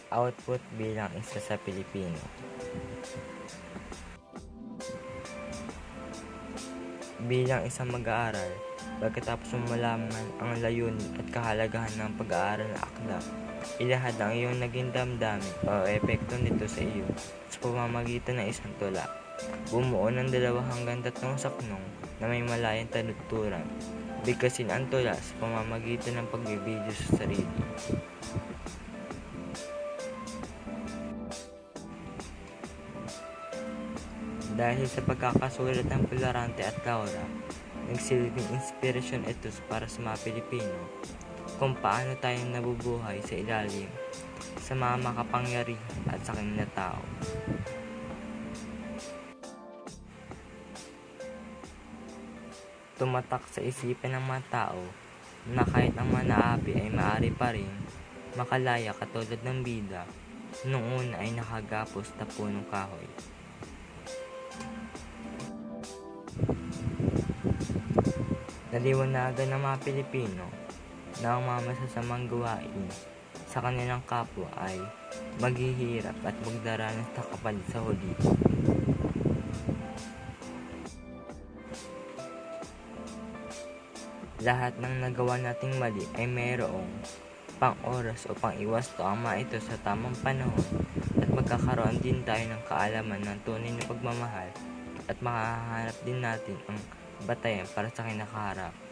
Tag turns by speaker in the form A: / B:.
A: Output bilang isa sa Pilipino. Bilang isang mag-aaral, pagkatapos mo malaman ang layunin at kahalagahan ng pag-aaral ng akda, ilahad ang iyong naging damdamin o epekto nito sa iyo sa pamamagitan ng isang tula. Bumuo ng 2 hanggang 3 saknong na may malayang taludturan. Bigkasin ang tula sa pamamagitan ng pagbibideo sa sarili. Dahil sa pagkakasulat ng Florante at Laura, nagsilbing inspirasyon ito para sa mga Pilipino kung paano tayo nabubuhay sa ilalim sa mga makapangyarihan at sakim na tao. Tumatak sa isipan ng mga tao na kahit ang manaapi ay maaari pa rin makalaya katulad ng bida noong una ay nakagapos na punong kahoy. Naliwanagan ng mga Pilipino na ang mga masasamang gawain sa kanilang kapwa ay maghihirap at magdaranas ng kapalit sa huli. Lahat ng nagawa nating mali ay mayroong pang-oras o pang-iwas tama ito sa tamang panahon at magkakaroon din tayo ng kaalaman ng tunay na pagmamahal at makahanap din natin ang batayan para sa kinakaharap.